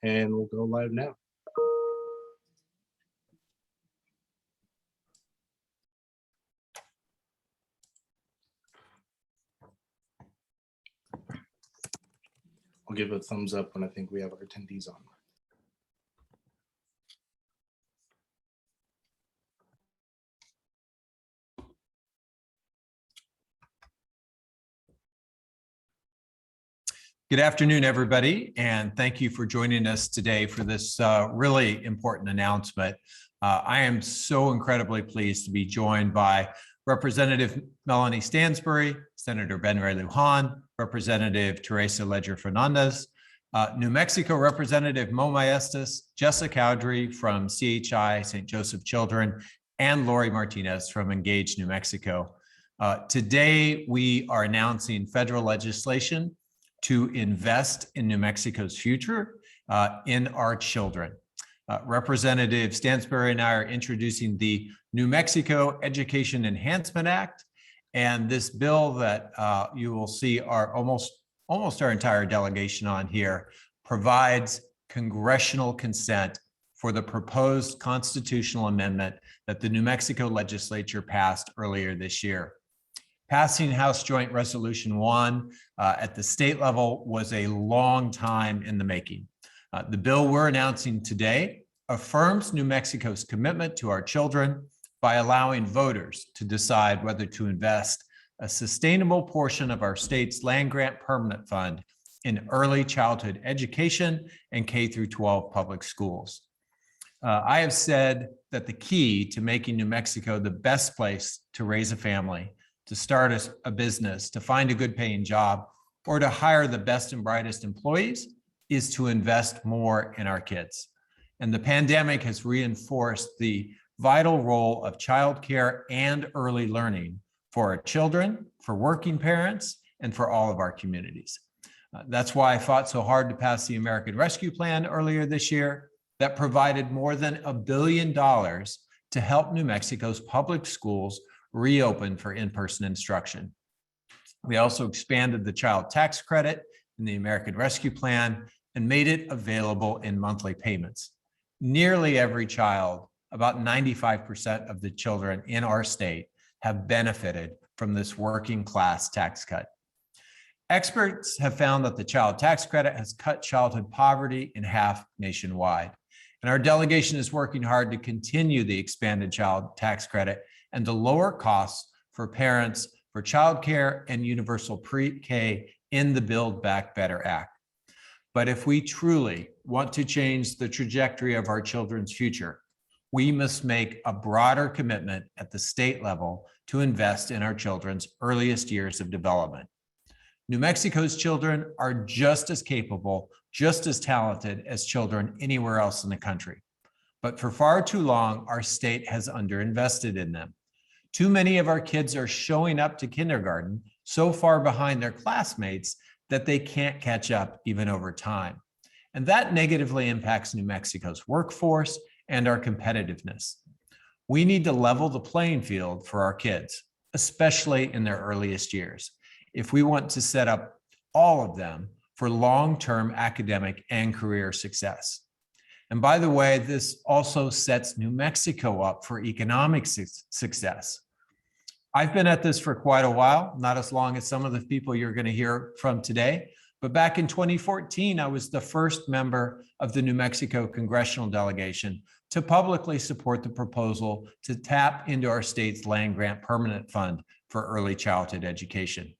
and we'll go live now. I'll give a thumbs up when I think we have our attendees on. Good afternoon, everybody, and thank you for joining us today for this really important announcement. I am so incredibly pleased to be joined by Representative Melanie Stansbury, Senator Ben Ray Lujan, Representative Teresa Leger Fernandez, New Mexico Representative Mo Maestas, Jessa Cowdery from CHI St. Joseph Children, and Lori Martinez from Engage New Mexico. Today, we are announcing federal legislation to invest in New Mexico's future, in our children. Representative Stansbury and I are introducing the New Mexico Education Enhancement Act, and this bill that you will see our almost our entire delegation on here provides congressional consent for the proposed constitutional amendment that the New Mexico legislature passed earlier this year. Passing House Joint Resolution 1 at the state level was a long time in the making. The bill we're announcing today affirms New Mexico's commitment to our children by allowing voters to decide whether to invest a sustainable portion of our state's land grant permanent fund in early childhood education and K-12 public schools. I have said that the key to making New Mexico the best place to raise a family, to start a business, to find a good paying job, or to hire the best and brightest employees is to invest more in our kids. And the pandemic has reinforced the vital role of childcare and early learning for our children, for working parents, and for all of our communities. That's why I fought so hard to pass the American Rescue Plan earlier this year that provided more than $1 billion to help New Mexico's public schools reopen for in-person instruction. We also expanded the child tax credit in the American Rescue Plan and made it available in monthly payments. Nearly every child, about 95% of the children in our state, have benefited from this working class tax cut. Experts have found that the child tax credit has cut childhood poverty in half nationwide. And our delegation is working hard to continue the expanded child tax credit and to lower costs for parents for childcare and universal pre-K in the Build Back Better Act. But if we truly want to change the trajectory of our children's future, we must make a broader commitment at the state level to invest in our children's earliest years of development. New Mexico's children are just as capable, just as talented as children anywhere else in the country. But for far too long, our state has underinvested in them. Too many of our kids are showing up to kindergarten so far behind their classmates that they can't catch up even over time. And that negatively impacts New Mexico's workforce and our competitiveness. We need to level the playing field for our kids, especially in their earliest years, if we want to set up all of them for long-term academic and career success. And by the way, this also sets New Mexico up for economic success. I've been at this for quite a while, not as long as some of the people you're going to hear from today, but back in 2014, I was the first member of the New Mexico congressional delegation to publicly support the proposal to tap into our state's land grant permanent fund for early childhood education.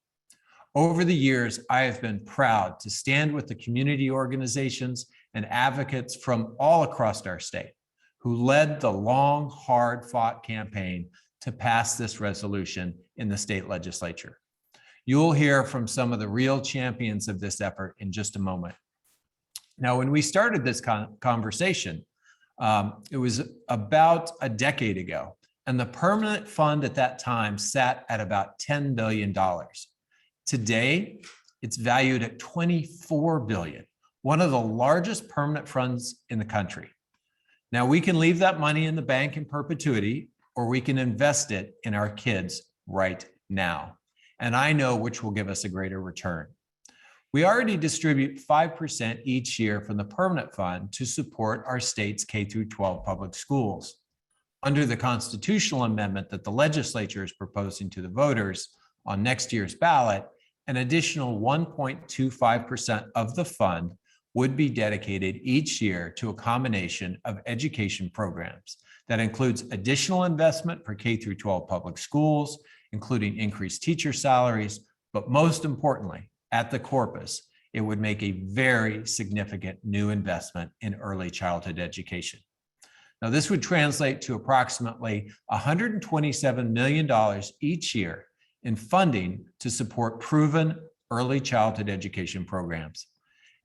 Over the years, I have been proud to stand with the community organizations and advocates from all across our state who led the long, hard-fought campaign to pass this resolution in the state legislature. You'll hear from some of the real champions of this effort in just a moment. Now, when we started this conversation, it was about a decade ago, and the permanent fund at that time sat at about $10 billion. Today, it's valued at $24 billion, one of the largest permanent funds in the country. Now, we can leave that money in the bank in perpetuity, or we can invest it in our kids right now. And I know which will give us a greater return. We already distribute 5% each year from the permanent fund to support our state's K-12 public schools. Under the constitutional amendment that the legislature is proposing to the voters on next year's ballot, an additional 1.25% of the fund would be dedicated each year to a combination of education programs that includes additional investment for K-12 public schools, including increased teacher salaries, but most importantly, at the corpus, it would make a very significant new investment in early childhood education. Now, this would translate to approximately $127 million each year in funding to support proven early childhood education programs.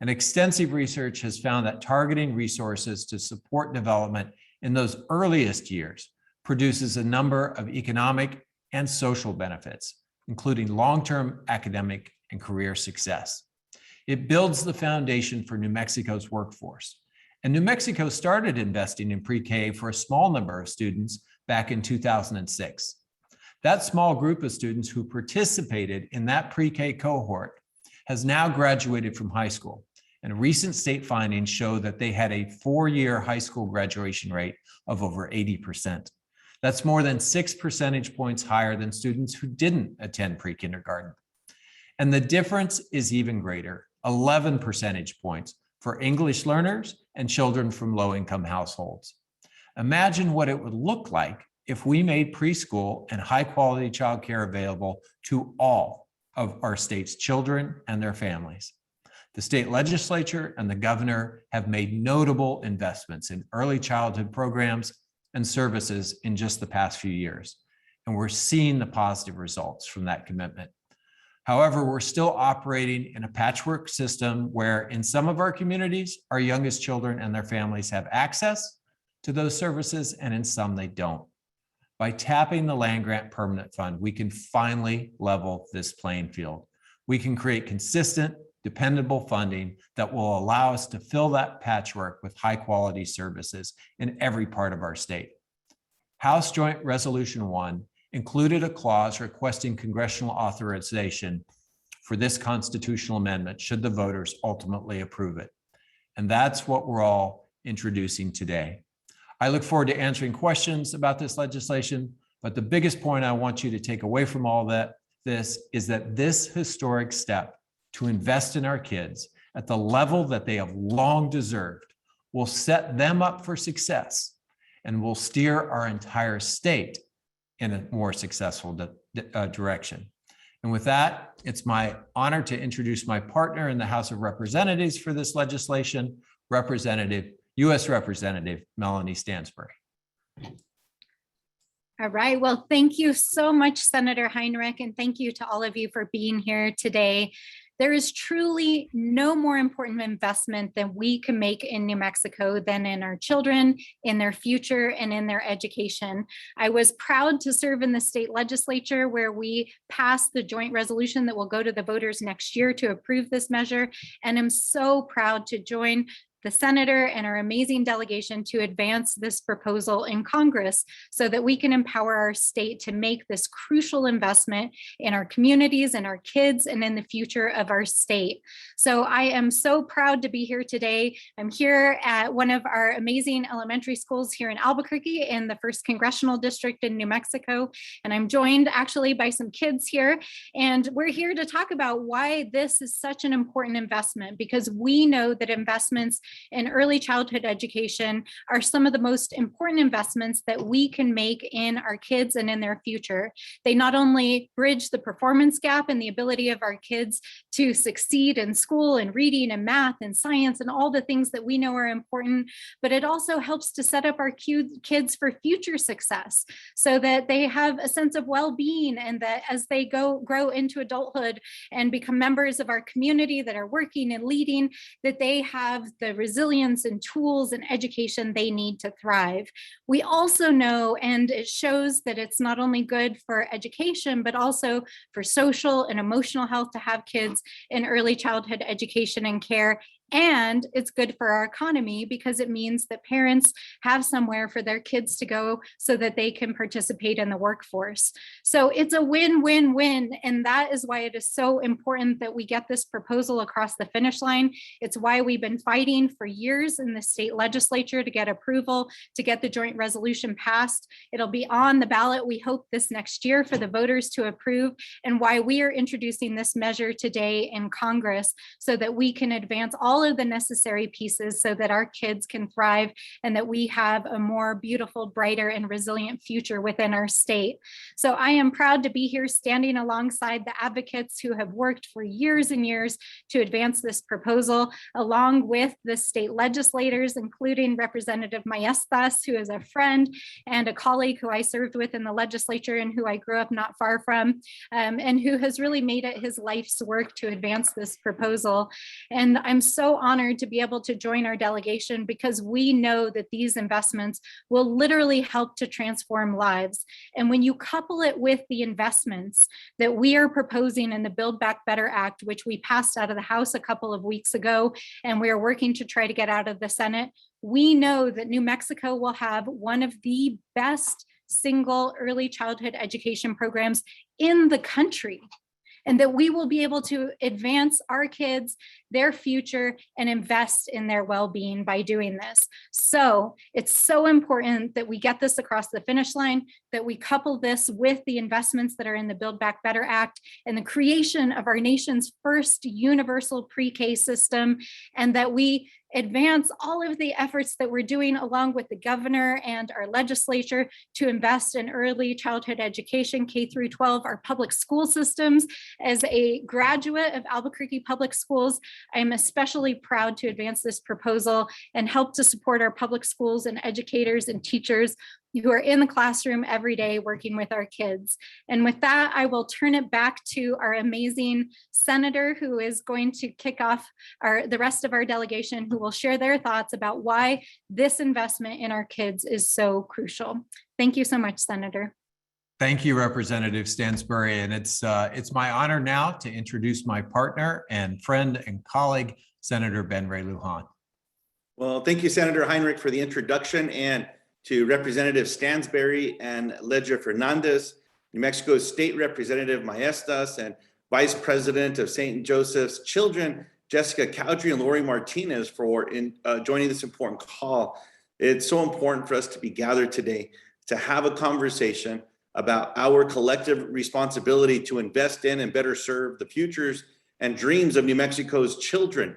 And extensive research has found that targeting resources to support development in those earliest years produces a number of economic and social benefits, including long-term academic and career success. It builds the foundation for New Mexico's workforce. And New Mexico started investing in pre-K for a small number of students back in 2006. That small group of students who participated in that pre-K cohort has now graduated from high school. And recent state findings show that they had a 4-year high school graduation rate of over 80%. That's more than 6 percentage points higher than students who didn't attend pre-kindergarten. And the difference is even greater, 11 percentage points for English learners and children from low-income households. Imagine what it would look like if we made preschool and high-quality childcare available to all of our state's children and their families. The state legislature and the governor have made notable investments in early childhood programs and services in just the past few years, and we're seeing the positive results from that commitment. However, we're still operating in a patchwork system where in some of our communities, our youngest children and their families have access to those services, and in some they don't. By tapping the land grant permanent fund, we can finally level this playing field. We can create consistent, dependable funding that will allow us to fill that patchwork with high quality services in every part of our state. House Joint Resolution 1 included a clause requesting congressional authorization for this constitutional amendment should the voters ultimately approve it. And that's what we're all introducing today. I look forward to answering questions about this legislation, but the biggest point I want you to take away from all this is that this historic step to invest in our kids at the level that they have long deserved will set them up for success and will steer our entire state in a more successful direction. And with that, it's my honor to introduce my partner in the House of Representatives for this legislation, U.S. Representative Melanie Stansbury. All right, well, thank you so much, Senator Heinrich, and thank you to all of you for being here today. There is truly no more important investment than we can make in New Mexico than in our children, in their future, and in their education. I was proud to serve in the state legislature where we passed the joint resolution that will go to the voters next year to approve this measure. And I'm so proud to join the senator and our amazing delegation to advance this proposal in Congress so that we can empower our state to make this crucial investment in our communities and our kids and in the future of our state. So I am so proud to be here today. I'm here at one of our amazing elementary schools here in Albuquerque in the 1st Congressional District in New Mexico. And I'm joined actually by some kids here. And we're here to talk about why this is such an important investment, because we know that investments in early childhood education are some of the most important investments that we can make in our kids and in their future. They not only bridge the performance gap and the ability of our kids to succeed in school and reading and math and science and all the things that we know are important, but it also helps to set up our kids for future success so that they have a sense of well-being, and that as they grow into adulthood and become members of our community that are working and leading, that they have the resilience and tools and education they need to thrive. We also know, and it shows that it's not only good for education, but also for social and emotional health to have kids in early childhood education and care, And it's good for our economy because it means that parents have somewhere for their kids to go so that they can participate in the workforce. So it's a win-win-win. And that is why it is so important that we get this proposal across the finish line. It's why we've been fighting for years in the state legislature to get approval, to get the joint resolution passed. It'll be on the ballot, we hope, this next year for the voters to approve, and why we are introducing this measure today in Congress so that we can advance all of the necessary pieces so that our kids can thrive and that we have a more beautiful, brighter, and resilient future within our state. So I am proud to be here standing alongside the advocates who have worked for years and years to advance this proposal, along with the state legislators, including Representative Maestas, who is a friend and a colleague who I served with in the legislature and who I grew up not far from, and who has really made it his life's work to advance this proposal. And I'm so honored to be able to join our delegation because we know that these investments will literally help to transform lives. And when you couple it with the investments that we are proposing in the Build Back Better Act, which we passed out of the House a couple of weeks ago, and we are working to try to get out of the Senate, we know that New Mexico will have one of the best single early childhood education programs in the country, and that we will be able to advance our kids, their future, and invest in their well-being by doing this. So it's so important that we get this across the finish line, that we couple this with the investments that are in the Build Back Better Act and the creation of our nation's first universal pre-K system, and that we advance all of the efforts that we're doing along with the governor and our legislature to invest in early childhood education, K through 12, our public school systems. As a graduate of Albuquerque Public Schools, I'm especially proud to advance this proposal and help to support our public schools and educators and teachers who are in the classroom every day working with our kids. And with that, I will turn it back to our amazing senator who is going to kick off the rest of our delegation, who will share their thoughts about why this investment in our kids is so crucial. Thank you so much, Senator. Thank you, Representative Stansbury. And it's my honor now to introduce my partner and friend and colleague, Senator Ben Ray Lujan. Well, thank you, Senator Heinrich, for the introduction, and to Representative Stansbury and Ledger Fernandez, New Mexico's State Representative Maestas, and Vice President of St. Joseph's Children, Jessica Cowdrey and Lori Martinez, for joining this important call. It's so important for us to be gathered today to have a conversation about our collective responsibility to invest in and better serve the futures and dreams of New Mexico's children.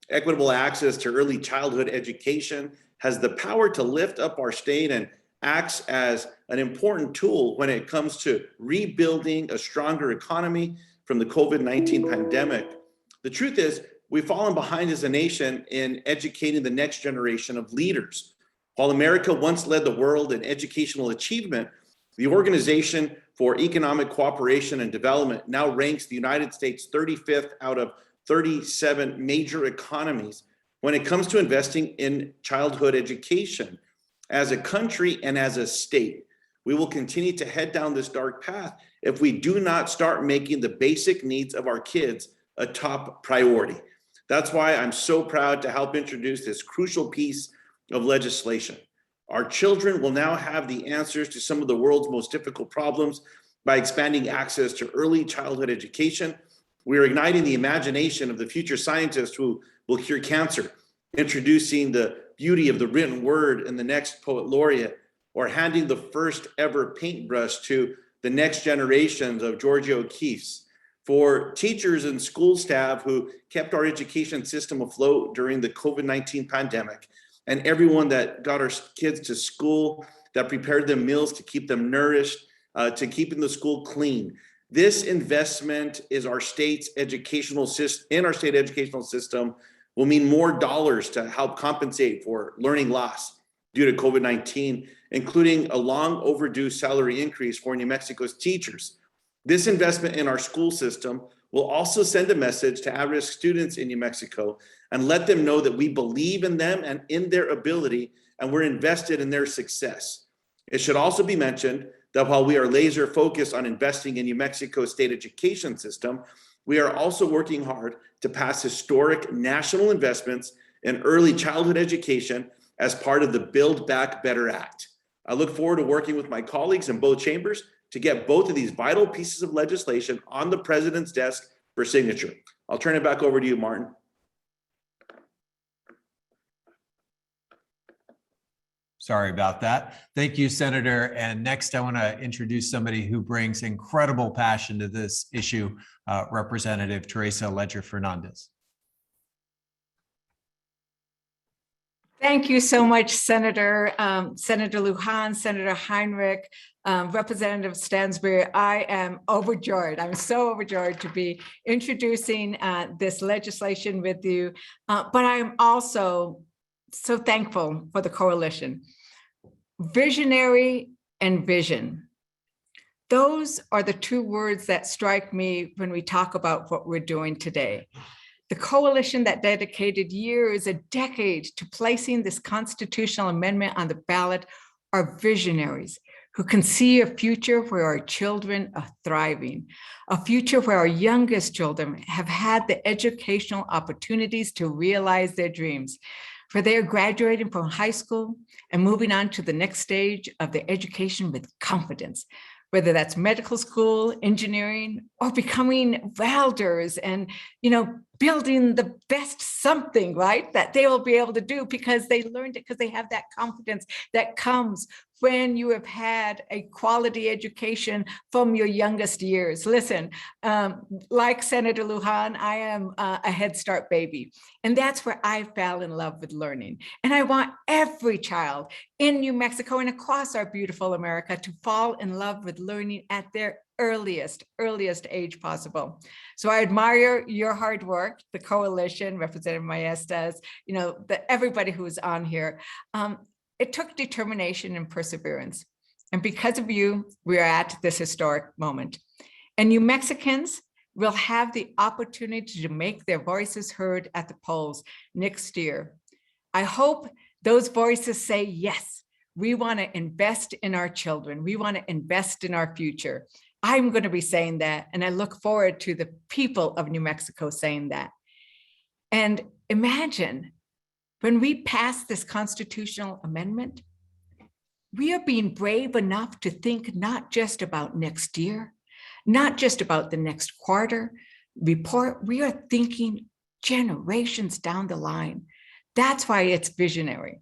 Equitable access to early childhood education has the power to lift up our state and acts as an important tool when it comes to rebuilding a stronger economy from the COVID-19 pandemic. The truth is, we've fallen behind as a nation in educating the next generation of leaders. While America once led the world in educational achievement, the Organization for Economic Cooperation and Development now ranks the United States 35th out of 37 major economies when it comes to investing in childhood education. As a country and as a state, we will continue to head down this dark path if we do not start making the basic needs of our kids a top priority. That's why I'm so proud to help introduce this crucial piece of legislation. Our children will now have the answers to some of the world's most difficult problems by expanding access to early childhood education. We are igniting the imagination of the future scientists who will cure cancer, introducing the beauty of the written word in the next poet laureate, or handing the first ever paintbrush to the next generations of Georgia O'Keeffe's. For teachers and school staff who kept our education system afloat during the COVID-19 pandemic, and everyone that got our kids to school, that prepared them meals to keep them nourished, to keeping the school clean. This investment is our state's educational system, in our state educational system, will mean more dollars to help compensate for learning loss due to COVID-19, including a long overdue salary increase for New Mexico's teachers. This investment in our school system will also send a message to at-risk students in New Mexico and let them know that we believe in them and in their ability, and we're invested in their success. It should also be mentioned that while we are laser focused on investing in New Mexico's state education system, We are also working hard to pass historic national investments in early childhood education as part of the Build Back Better Act. I look forward to working with my colleagues in both chambers to get both of these vital pieces of legislation on the president's desk for signature. I'll turn it back over to you, Martin. Sorry about that. Thank you, Senator. And next, I want to introduce somebody who brings incredible passion to this issue, Representative Teresa Ledger Fernandez. Thank you so much, Senator Lujan, Senator Heinrich, Representative Stansbury. I am overjoyed. I'm so overjoyed to be introducing this legislation with you, but I am also so thankful for the coalition. Visionary and vision. Those are the two words that strike me when we talk about what we're doing today. The coalition that dedicated years, a decade to placing this constitutional amendment on the ballot are visionaries who can see a future where our children are thriving, a future where our youngest children have had the educational opportunities to realize their dreams, where they are graduating from high school and moving on to the next stage of their education with confidence, whether that's medical school, engineering, or becoming welders and, building the best something, right, that they will be able to do because they learned it, because they have that confidence that comes when you have had a quality education from your youngest years. Listen, like Senator Lujan, I am a Head Start baby. And that's where I fell in love with learning. And I want every child in New Mexico and across our beautiful America to fall in love with learning at their earliest age possible. So I admire your hard work, the coalition, Representative Maestas, everybody who is on here. It took determination and perseverance. And because of you, we are at this historic moment. And New Mexicans will have the opportunity to make their voices heard at the polls next year. I hope those voices say, yes, we want to invest in our children. We want to invest in our future. I'm going to be saying that, and I look forward to the people of New Mexico saying that. And imagine when we pass this constitutional amendment, we are being brave enough to think not just about next year, not just about the next quarter report. We are thinking generations down the line. That's why it's visionary.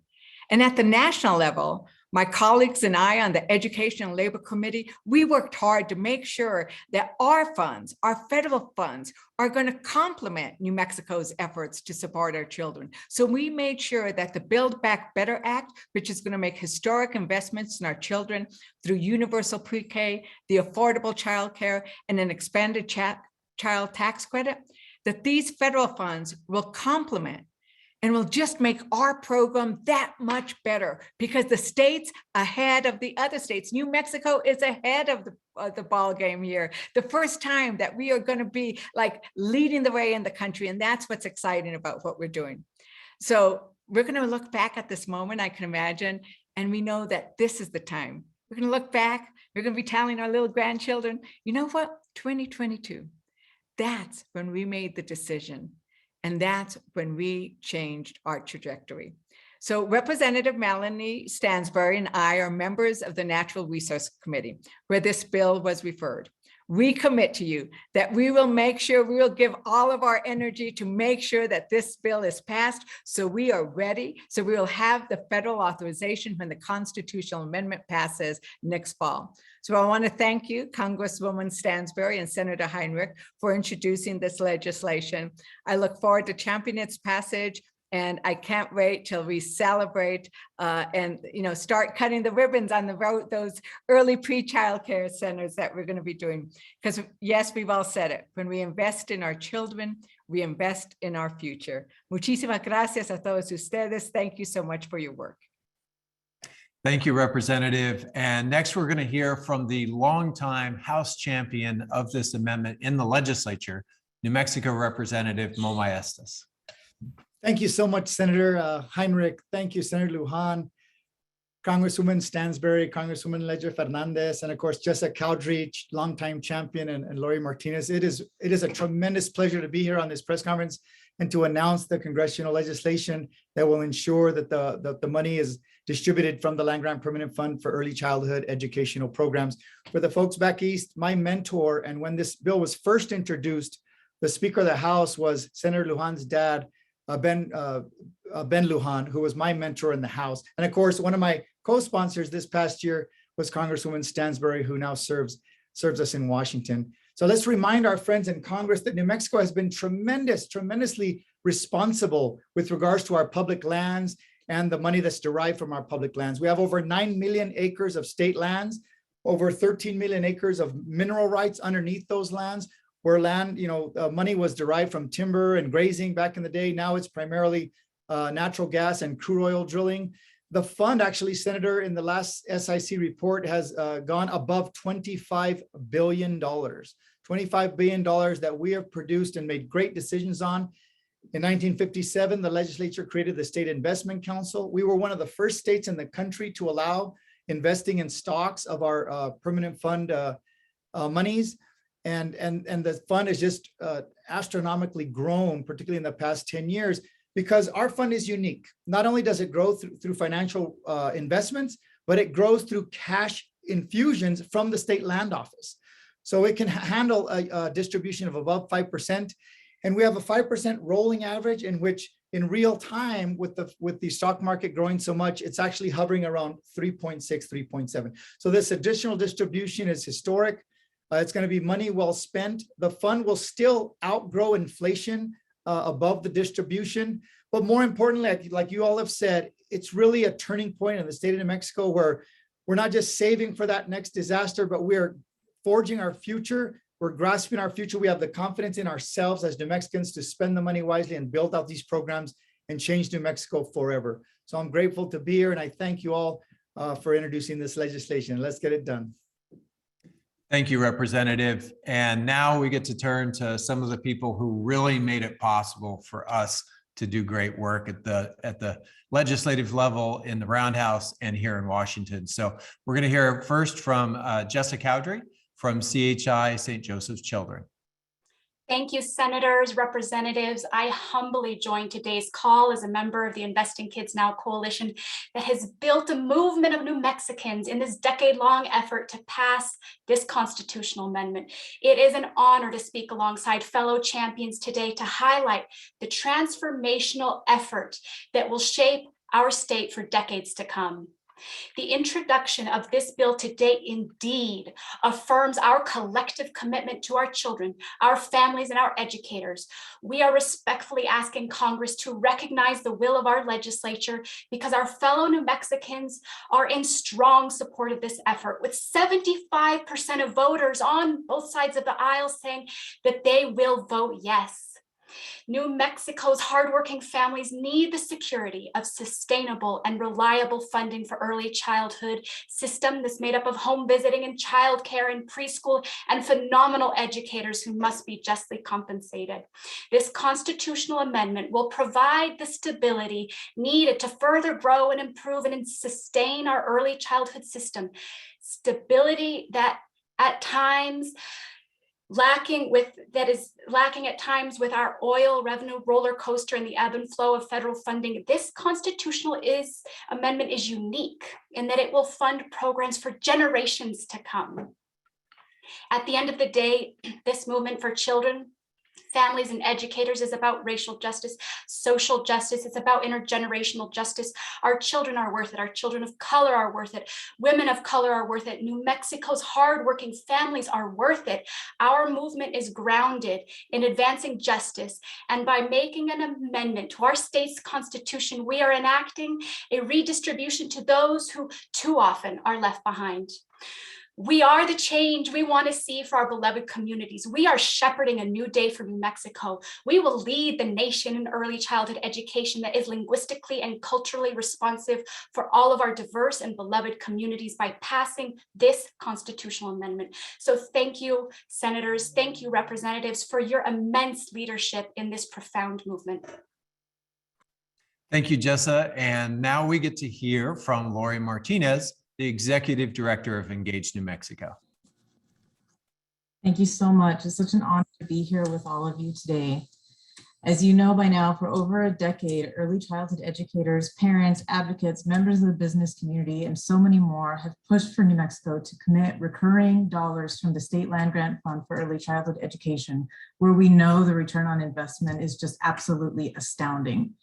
And at the national level, my colleagues and I on the Education and Labor Committee, we worked hard to make sure that our funds, our federal funds, are going to complement New Mexico's efforts to support our children. So we made sure that the Build Back Better Act, which is going to make historic investments in our children through universal pre-K, the affordable childcare, and an expanded child tax credit, that these federal funds will complement and will just make our program that much better because the state's ahead of the other states. New Mexico is ahead of the ball game here. The first time that we are going to be like leading the way in the country. And that's what's exciting about what we're doing. So we're going to look back at this moment, I can imagine, and we know that this is the time. We're going to look back. We're going to be telling our little grandchildren, you know what, 2022, that's when we made the decision. And that's when we changed our trajectory. So Representative Melanie Stansbury and I are members of the Natural Resource Committee, where this bill was referred. We commit to you that we will make sure we will give all of our energy to make sure that this bill is passed. So we are ready. So we will have the federal authorization when the constitutional amendment passes next fall. So I want to thank you, Congresswoman Stansbury and Senator Heinrich, for introducing this legislation. I look forward to championing its passage. And I can't wait till we celebrate and start cutting the ribbons on those early pre-child care centers that we're going to be doing. Because yes, we've all said it. When we invest in our children, we invest in our future. Muchísimas gracias a todos ustedes. Thank you so much for your work. Thank you, Representative. And next, we're going to hear from the longtime House champion of this amendment in the legislature, New Mexico Representative Mo Maestas. Thank you so much, Senator Heinrich. Thank you, Senator Lujan. Congresswoman Stansberry, Congresswoman Leger Fernandez, and of course, Jessa Cowdery, longtime champion, and Lori Martinez. It is a tremendous pleasure to be here on this press conference and to announce the congressional legislation that will ensure that the money is distributed from the Land Grant Permanent Fund for early childhood educational programs. For the folks back east, my mentor, and when this bill was first introduced, the Speaker of the House was Senator Lujan's dad, Ben Lujan, who was my mentor in the House. And of course, one of my co-sponsors this past year was Congresswoman Stansberry, who now serves us in Washington. So let's remind our friends in Congress that New Mexico has been tremendously responsible with regards to our public lands and the money that's derived from our public lands. We have over 9 million acres of state lands, over 13 million acres of mineral rights underneath those lands, where land, money was derived from timber and grazing back in the day. Now it's primarily natural gas and crude oil drilling. The fund actually, Senator, in the last SIC report has gone above $25 billion. $25 billion that we have produced and made great decisions on. In 1957, the legislature created the State Investment Council. We were one of the first states in the country to allow investing in stocks of our permanent fund monies. And the fund has just astronomically grown, particularly in the past 10 years, because our fund is unique. Not only does it grow through financial investments, but it grows through cash infusions from the state land office. So it can handle a distribution of above 5%. And we have a 5% rolling average in which in real time with the stock market growing so much, it's actually hovering around 3.6, 3.7. So this additional distribution is historic. It's going to be money well spent. The fund will still outgrow inflation above the distribution. But more importantly, like you all have said, it's really a turning point in the state of New Mexico where we're not just saving for that next disaster, but we're forging our future. We're grasping our future. We have the confidence in ourselves as New Mexicans to spend the money wisely and build out these programs and change New Mexico forever. So I'm grateful to be here, and I thank you all for introducing this legislation. Let's get it done. Thank you, Representative. And now we get to turn to some of the people who really made it possible for us to do great work at the legislative level in the Roundhouse and here in Washington. So we're going to hear first from Jessa Cowdery from CHI St. Joseph's Children. Thank you, Senators, Representatives. I humbly join today's call as a member of the Investing Kids Now coalition that has built a movement of New Mexicans in this decade-long effort to pass this constitutional amendment. It is an honor to speak alongside fellow champions today to highlight the transformational effort that will shape our state for decades to come. The introduction of this bill today indeed affirms our collective commitment to our children, our families, and our educators. We are respectfully asking Congress to recognize the will of our legislature because our fellow New Mexicans are in strong support of this effort, with 75% of voters on both sides of the aisle saying that they will vote yes. New Mexico's hardworking families need the security of sustainable and reliable funding for early childhood system that's made up of home visiting and childcare and preschool and phenomenal educators who must be justly compensated. This constitutional amendment will provide the stability needed to further grow and improve and sustain our early childhood system. Stability that at times is lacking at times with our oil revenue roller coaster and the ebb and flow of federal funding. This constitutional amendment is unique in that it will fund programs for generations to come. At the end of the day, this movement for children, families, and educators is about racial justice, social justice. It's about intergenerational justice. Our children are worth it. Our children of color are worth it. Women of color are worth it. New Mexico's hardworking families are worth it. Our movement is grounded in advancing justice. And by making an amendment to our state's constitution, we are enacting a redistribution to those who too often are left behind. We are the change we want to see for our beloved communities. We are shepherding a new day for New Mexico. We will lead the nation in early childhood education that is linguistically and culturally responsive for all of our diverse and beloved communities by passing this constitutional amendment. So thank you, Senators, thank you, Representatives, for your immense leadership in this profound movement. Thank you, Jessa. And now we get to hear from Lori Martinez, the Executive Director of Engage New Mexico. Thank you so much. It's such an honor to be here with all of you today. As you know by now, for over a decade, early childhood educators, parents, advocates, members of the business community, and so many more have pushed for New Mexico to commit recurring dollars from the State Land Grant Fund for Early Childhood Education, where we know the return on investment is just absolutely astounding.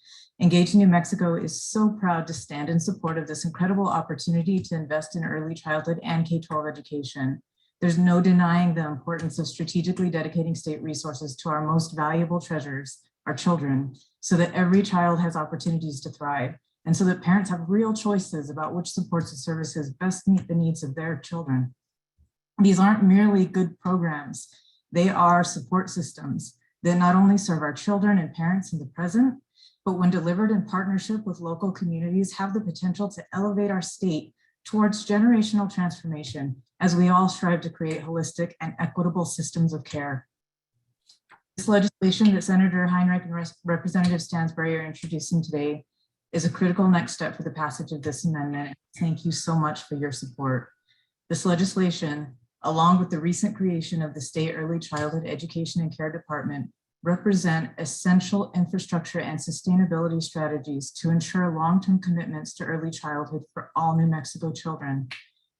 Engage New Mexico is so proud to stand in support of this incredible opportunity to invest in early childhood and K-12 education. There's no denying the importance of strategically dedicating state resources to our most valuable treasures, our children, so that every child has opportunities to thrive, and so that parents have real choices about which supports and services best meet the needs of their children. These aren't merely good programs. They are support systems that not only serve our children and parents in the present, but when delivered in partnership with local communities, have the potential to elevate our state towards generational transformation as we all strive to create holistic and equitable systems of care. This legislation that Senator Heinrich and Representative Stansbury are introducing today is a critical next step for the passage of this amendment. Thank you so much for your support. This legislation, along with the recent creation of the State Early Childhood Education and Care Department, represent essential infrastructure and sustainability strategies to ensure long-term commitments to early childhood for all New Mexico children.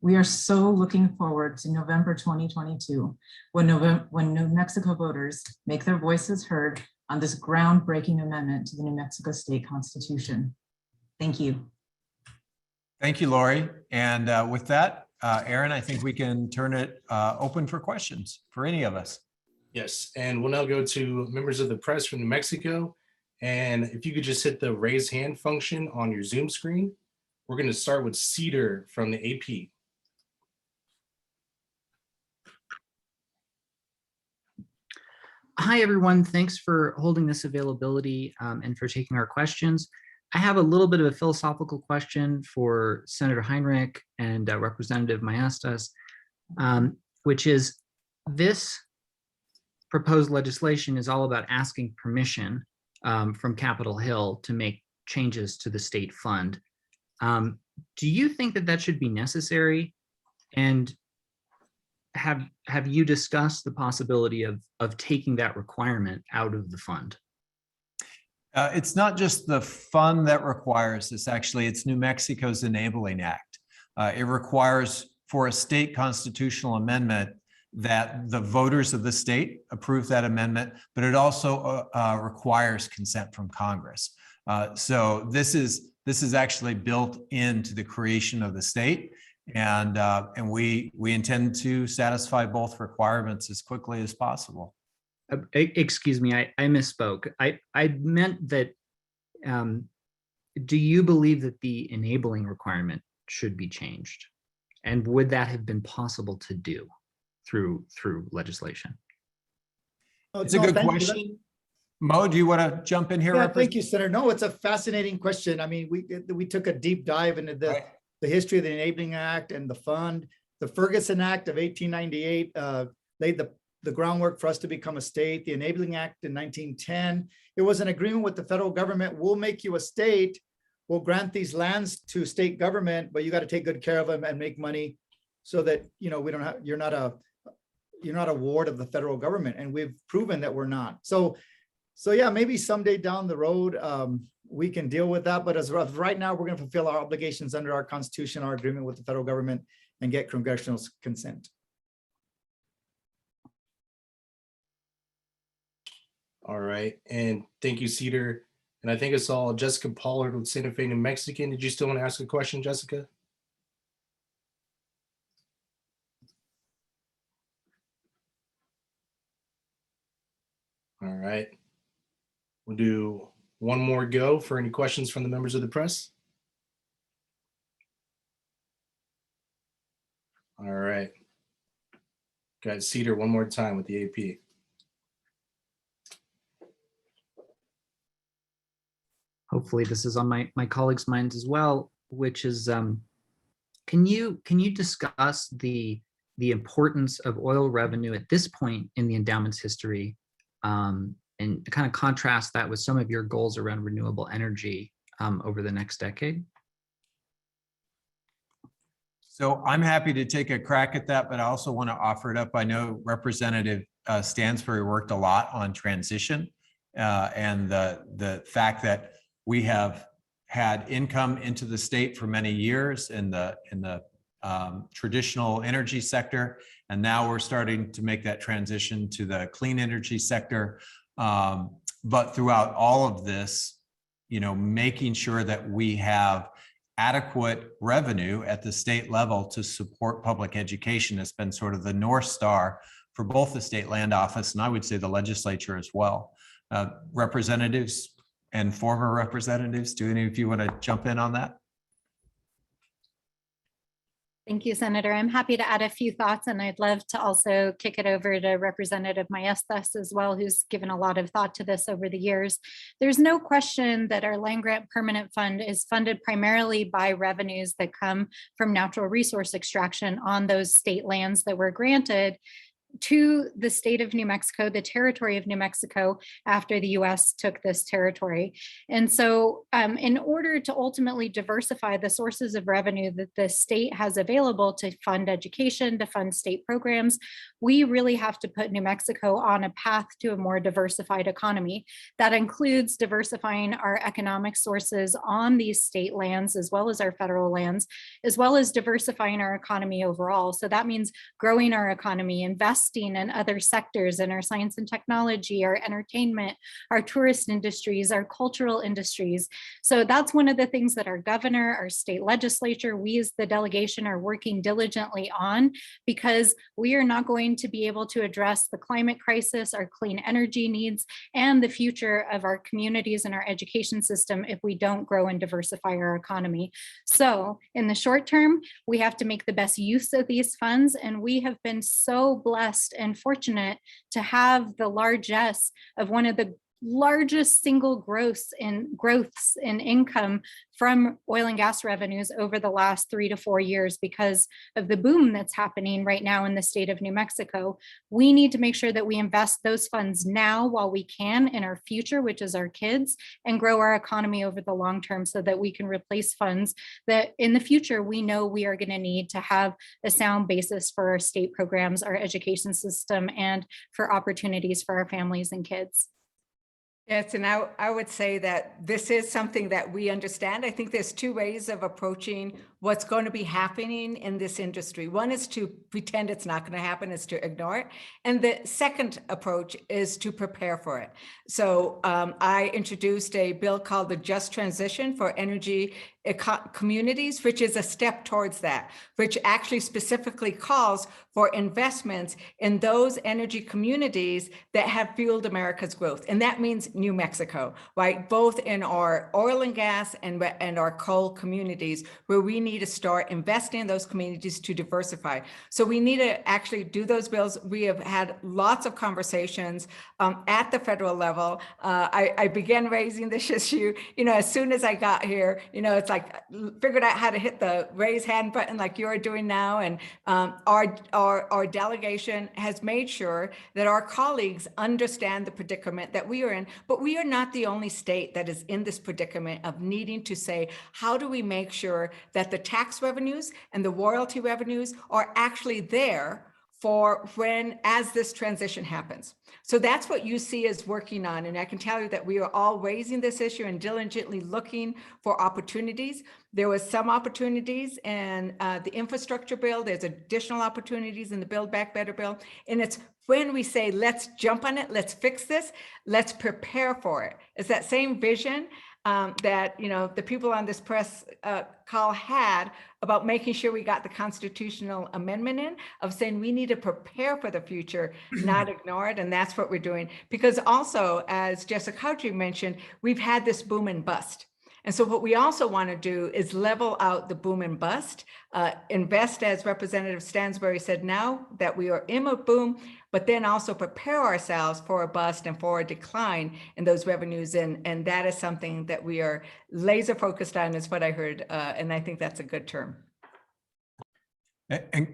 We are so looking forward to November 2022, when New Mexico voters make their voices heard on this groundbreaking amendment to the New Mexico State Constitution. Thank you. Thank you, Lori. And with that, Erin, I think we can turn it open for questions for any of us. Yes, and we'll now go to members of the press from New Mexico. And if you could just hit the raise hand function on your Zoom screen. We're going to start with Cedar from the AP. Hi, everyone. Thanks for holding this availability and for taking our questions. I have a little bit of a philosophical question for Senator Heinrich and Representative Maestas, which is this proposed legislation is all about asking permission from Capitol Hill to make changes to the state fund. Do you think that that should be necessary? And have you discussed the possibility of taking that requirement out of the fund? It's not just the fund that requires this, actually, it's New Mexico's Enabling Act. It requires for a state constitutional amendment that the voters of the state approve that amendment, but it also requires consent from Congress. So this is actually built into the creation of the state, and we intend to satisfy both requirements as quickly as possible. Excuse me, I misspoke. I meant that, do you believe that the enabling requirement should be changed? And would that have been possible to do through legislation? It's a good question. Mo, do you want to jump in here? Yeah, thank you, Senator. No, it's a fascinating question. I mean, we took a deep dive into the history of the Enabling Act and the fund. The Ferguson Act of 1898 laid the groundwork for us to become a state. The Enabling Act in 1910, it was an agreement with the federal government. We'll make you a state. We'll grant these lands to state government, but you got to take good care of them and make money so that, you know, we don't have, you're not a ward of the federal government. And we've proven that we're not. So yeah, maybe someday down the road, we can deal with that. But as of right now, we're going to fulfill our obligations under our Constitution, our agreement with the federal government, and get congressional consent. All right, and thank you, Cedar. And I think I saw Jessica Pollard with Santa Fe, New Mexican. Did you still want to ask a question, Jessica? All right. We'll do one more go for any questions from the members of the press. All right. Got Cedar one more time with the AP. Hopefully this is on my colleagues' minds as well, which is, can you discuss the importance of oil revenue at this point in the endowment's history, and kind of contrast that with some of your goals around renewable energy, over the next decade? So I'm happy to take a crack at that, but I also want to offer it up. I know Representative Stansbury worked a lot on transition and the fact that we have had income into the state for many years in the traditional energy sector, and now we're starting to make that transition to the clean energy sector. But throughout all of this, making sure that we have adequate revenue at the state level to support public education has been sort of the North Star for both the state land office and I would say the legislature as well. Representatives and former representatives, do any of you want to jump in on that? Thank you, Senator. I'm happy to add a few thoughts, and I'd love to also kick it over to Representative Maestas as well, who's given a lot of thought to this over the years. There's no question that our land grant permanent fund is funded primarily by revenues that come from natural resource extraction on those state lands that were granted to the state of New Mexico, the territory of New Mexico, after the US took this territory. And so in order to ultimately diversify the sources of revenue that the state has available to fund education, to fund state programs, we really have to put New Mexico on a path to a more diversified economy. That includes diversifying our economic sources on these state lands, as well as our federal lands, as well as diversifying our economy overall. So that means growing our economy, investing in other sectors, in our science and technology, our entertainment, our tourist industries, our cultural industries. So that's one of the things that our governor, our state legislature, we as the delegation are working diligently on, because we are not going to be able to address the climate crisis, our clean energy needs, and the future of our communities and our education system if we don't grow and diversify our economy. So in the short term, we have to make the best use of these funds, and we have been so blessed and fortunate to have the largesse of one of the largest single growths in income from oil and gas revenues over the last 3 to 4 years because of the boom that's happening right now in the state of New Mexico. We need to make sure that we invest those funds now while we can in our future, which is our kids, and grow our economy over the long term so that we can replace funds that in the future we know we are going to need to have a sound basis for our state programs, our education system, and for opportunities for our families and kids. Yes, and I would say that this is something that we understand. I think there's two ways of approaching what's going to be happening in this industry. One is to pretend it's not going to happen, is to ignore it. And the second approach is to prepare for it. So I introduced a bill called the Just Transition for Energy Communities, which is a step towards that, which actually specifically calls for investments in those energy communities that have fueled America's growth. And that means New Mexico, right? Both in our oil and gas and our coal communities, where we need to start investing in those communities to diversify. So we need to actually do those bills. We have had lots of conversations at the federal level. I began raising this issue, as soon as I got here, it's like figured out how to hit the raise hand button like you're doing now. And our delegation has made sure that our colleagues understand the predicament that we are in, but we are not the only state that is in this predicament of needing to say, how do we make sure that the tax revenues and the royalty revenues are actually there for as this transition happens. So that's what you see us working on. And I can tell you that we are all raising this issue and diligently looking for opportunities. There was some opportunities in the infrastructure bill. There's additional opportunities in the Build Back Better bill. And it's when we say, let's jump on it, let's fix this, let's prepare for it. It's that same vision that the people on this press call had about making sure we got the constitutional amendment in, of saying we need to prepare for the future, not ignore it. And that's what we're doing. Because also, as Jessa Sanchez mentioned, we've had this boom and bust. And so what we also want to do is level out the boom and bust, invest, as Representative Stansbury said, now that we are in a boom, but then also prepare ourselves for a bust and for a decline in those revenues. And that is something that we are laser focused on, is what I heard. And I think that's a good term. And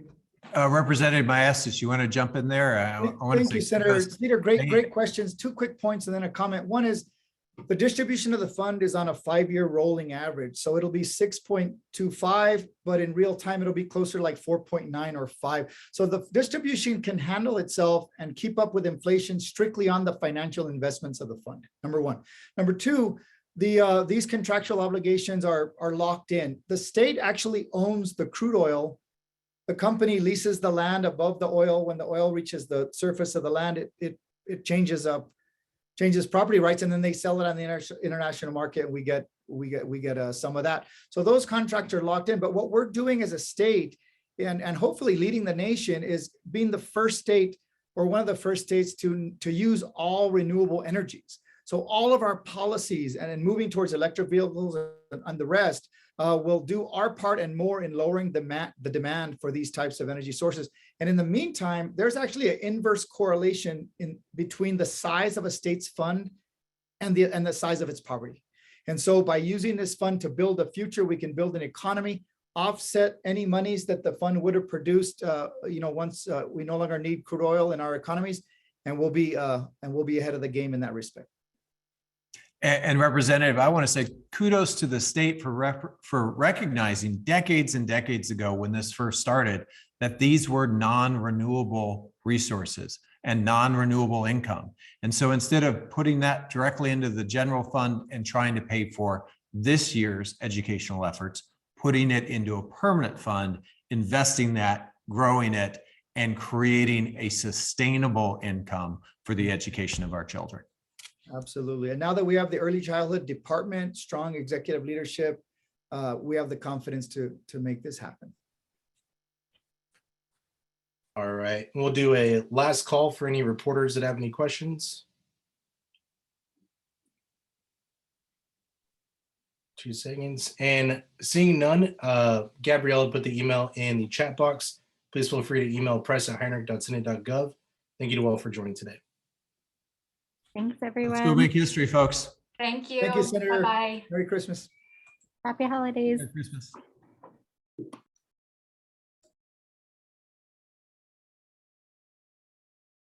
Representative Maestas, you want to jump in there? Thank you, Senator. These are great questions. 2 quick points and then a comment. One is, The distribution of the fund is on a 5-year rolling average. So it'll be 6.25, but in real time, it'll be closer to like 4.9 or 5. So the distribution can handle itself and keep up with inflation strictly on the financial investments of the fund, number one. Number two, these contractual obligations are locked in. The state actually owns the crude oil. The company leases the land above the oil. When the oil reaches the surface of the land, it changes property rights, and then they sell it on the international market, and we get some of that. So those contracts are locked in. But what we're doing as a state, and hopefully leading the nation, is being the first state, or one of the first states, to use all renewable energies. So all of our policies and in moving towards electric vehicles and the rest will do our part and more in lowering the demand for these types of energy sources. And in the meantime, there's actually an inverse correlation between the size of a state's fund and the size of its poverty. And so by using this fund to build a future, we can build an economy, offset any monies that the fund would have produced, once we no longer need crude oil in our economies, and we'll be ahead of the game in that respect. And Representative, I want to say kudos to the state for recognizing decades and decades ago, when this first started, that these were non-renewable resources and non-renewable income. And so instead of putting that directly into the general fund and trying to pay for this year's educational efforts, putting it into a permanent fund, investing that, growing it, and creating a sustainable income for the education of our children. Absolutely. And now that we have the early childhood department, strong executive leadership, we have the confidence to make this happen. All right, we'll do a last call for any reporters that have any questions. 2 seconds. And seeing none, Gabriella put the email in the chat box. Please feel free to email press@heinrich.senate.gov. Thank you to all for joining today. Thanks, everyone. Let's go make history, folks. Thank you. Thank you, Senator. Bye-bye. Merry Christmas. Happy holidays. Merry Christmas.